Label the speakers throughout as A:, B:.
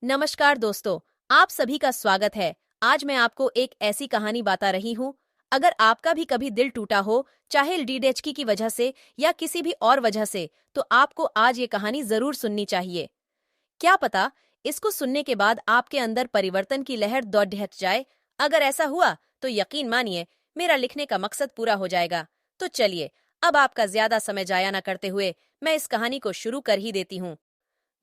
A: नमस्कार दोस्तों, आप सभी का स्वागत है। आज मैं आपको एक ऐसी कहानी बता रही हूँ। अगर आपका भी कभी दिल टूटा हो, चाहे डीडेचकी की वजह से या किसी भी और वजह से, तो आपको आज ये कहानी जरूर सुननी चाहिए। क्या पता इसको सुनने के बाद आपके अंदर परिवर्तन की लहर दौड़ हट जाए। अगर ऐसा हुआ तो यकीन मानिए मेरा लिखने का मकसद पूरा हो जाएगा। तो चलिए, अब आपका ज्यादा समय जाया न करते हुए मैं इस कहानी को शुरू कर ही देती हूँ।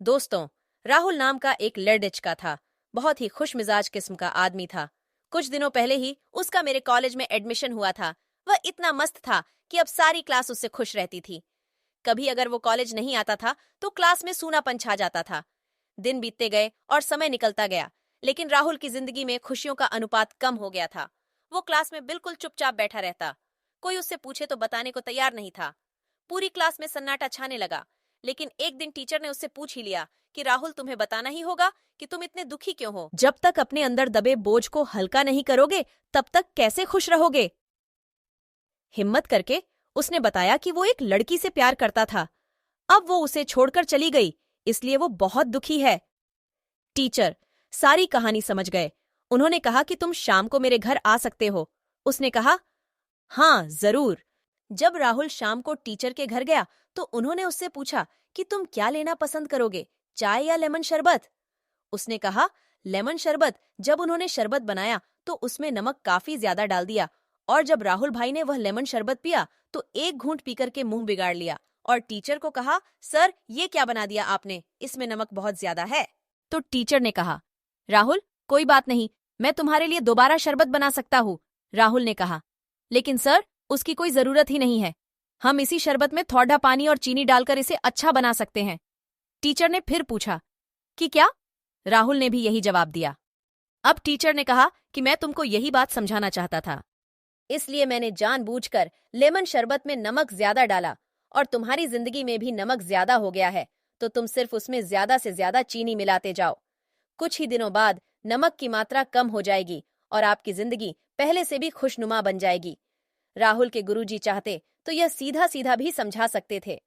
A: दोस्तों, राहुल नाम का एक लड़का था। बहुत ही खुशमिजाज किस्म का आदमी था। कुछ दिनों पहले ही उसका मेरे कॉलेज में एडमिशन हुआ था। वह इतना मस्त था कि अब सारी क्लास उससे खुश रहती थी। कभी अगर वो कॉलेज नहीं आता था तो क्लास में सूनापन छा जाता था। दिन बीतते गए और समय निकलता गया, लेकिन राहुल की जिंदगी में खुशियों का अनुपात कम हो गया था। वो क्लास में बिल्कुल चुपचाप बैठा रहता। कोई उससे पूछे तो बताने को तैयार नहीं था। पूरी क्लास में सन्नाटा छाने लगा। लेकिन एक दिन टीचर ने उससे पूछ ही लिया कि राहुल, तुम्हें बताना ही होगा कि तुम इतने दुखी क्यों हो। जब तक अपने अंदर दबे बोझ को हल्का नहीं करोगे तब तक कैसे खुश रहोगे। हिम्मत करके उसने बताया कि वो एक लड़की से प्यार करता था। अब वो उसे छोड़कर चली गई, इसलिए वो बहुत दुखी है। टीचर सारी कहानी समझ गए। उन्होंने कहा कि तुम शाम को मेरे घर आ सकते हो। उसने कहा, हाँ जरूर। जब राहुल शाम को टीचर के घर गया तो उन्होंने उससे पूछा कि तुम क्या लेना पसंद करोगे, चाय या लेमन शरबत। उसने कहा, लेमन शरबत। जब उन्होंने शरबत बनाया तो उसमें नमक काफी ज्यादा डाल दिया, और जब राहुल भाई ने वह लेमन शरबत पिया तो एक घूंट पीकर के मुंह बिगाड़ लिया और टीचर को कहा, सर ये क्या बना दिया आपने, इसमें नमक बहुत ज्यादा है। तो टीचर ने कहा, राहुल कोई बात नहीं, मैं तुम्हारे लिए दोबारा शरबत बना सकता हूँ। राहुल ने कहा, लेकिन सर उसकी कोई जरूरत ही नहीं है। हम इसी शरबत में थोड़ा पानी और चीनी डालकर इसे अच्छा बना सकते हैं। टीचर ने फिर पूछा कि क्या। राहुल ने भी यही जवाब दिया। अब टीचर ने कहा कि मैं तुमको यही बात समझाना चाहता था, इसलिए मैंने जानबूझकर लेमन शरबत में नमक ज्यादा डाला, और तुम्हारी जिंदगी में भी नमक ज्यादा हो गया है, तो तुम सिर्फ उसमें ज्यादा से ज्यादा चीनी मिलाते जाओ। कुछ ही दिनों बाद नमक की मात्रा कम हो जाएगी और आपकी जिंदगी पहले से भी खुशनुमा बन जाएगी। राहुल के गुरुजी चाहते तो यह सीधा सीधा भी समझा सकते थे,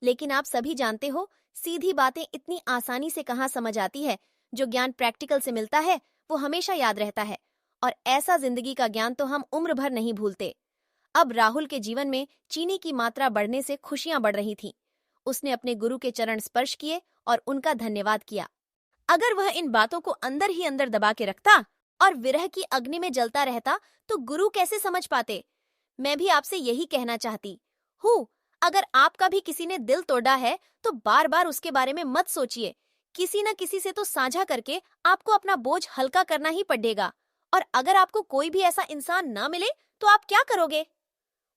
A: लेकिन आप सभी जानते हो सीधी बातें इतनी आसानी से कहाँ समझ आती है। जो ज्ञान प्रैक्टिकल से मिलता है वो हमेशा याद रहता है, और ऐसा जिंदगी का ज्ञान तो हम उम्र भर नहीं भूलते। अब राहुल के जीवन में चीनी की मात्रा बढ़ने से खुशियां बढ़ रही थीं। उसने अपने गुरु के चरण स्पर्श किए और उनका धन्यवाद किया। अगर वह इन बातों को अंदर ही अंदर दबा के रखता और विरह की अग्नि में जलता रहता तो गुरु कैसे समझ पाते। मैं भी आपसे यही कहना चाहती हूँ, अगर आपका भी किसी ने दिल तोड़ा है तो बार बार उसके बारे में मत सोचिए। किसी न किसी से तो साझा करके आपको अपना बोझ हल्का करना ही पड़ेगा। और अगर आपको कोई भी ऐसा इंसान ना मिले तो आप क्या करोगे,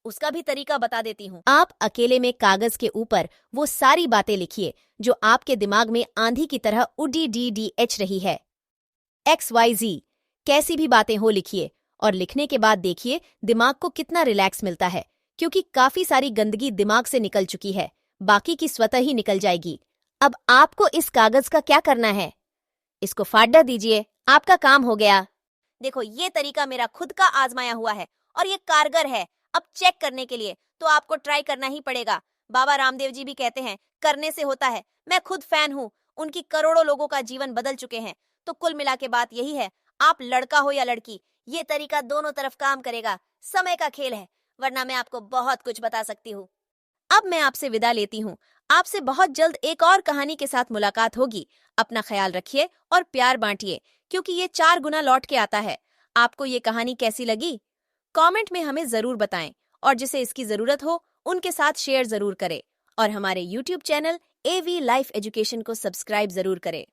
A: उसका भी तरीका बता देती हूँ। आप अकेले में कागज के ऊपर वो सारी बातें लिखिए जो आपके दिमाग में आंधी की तरह उड़ी डी एच रही है। XYZ कैसी भी बातें हो लिखिए, और लिखने के बाद देखिए दिमाग को कितना रिलैक्स मिलता है, क्योंकि काफी सारी गंदगी दिमाग से निकल चुकी है। बाकी की स्वतः ही निकल जाएगी। अब आपको इस कागज का क्या करना है, इसको फाड़ दीजिए, आपका काम हो गया। देखो, ये तरीका मेरा खुद का आजमाया हुआ है और ये कारगर है। अब चेक करने के लिए तो आपको ट्राई करना ही पड़ेगा। बाबा रामदेव जी भी कहते हैं करने से होता है। मैं खुद फैन हूँ, उनकी करोड़ों लोगों का जीवन बदल चुके हैं। तो कुल मिला के बात यही है, आप लड़का हो या लड़की, ये तरीका दोनों तरफ काम करेगा। समय का खेल है, वरना मैं आपको बहुत कुछ बता सकती हूँ। अब मैं आपसे विदा लेती हूँ। आपसे बहुत जल्द एक और कहानी के साथ मुलाकात होगी। अपना ख्याल रखिए और प्यार बांटिए, क्योंकि ये 4 गुना लौट के आता है। आपको ये कहानी कैसी लगी कमेंट में हमें जरूर बताएं, और जिसे इसकी जरूरत हो उनके साथ शेयर जरूर करें, और हमारे YouTube channel AV life education को सब्सक्राइब जरूर करें।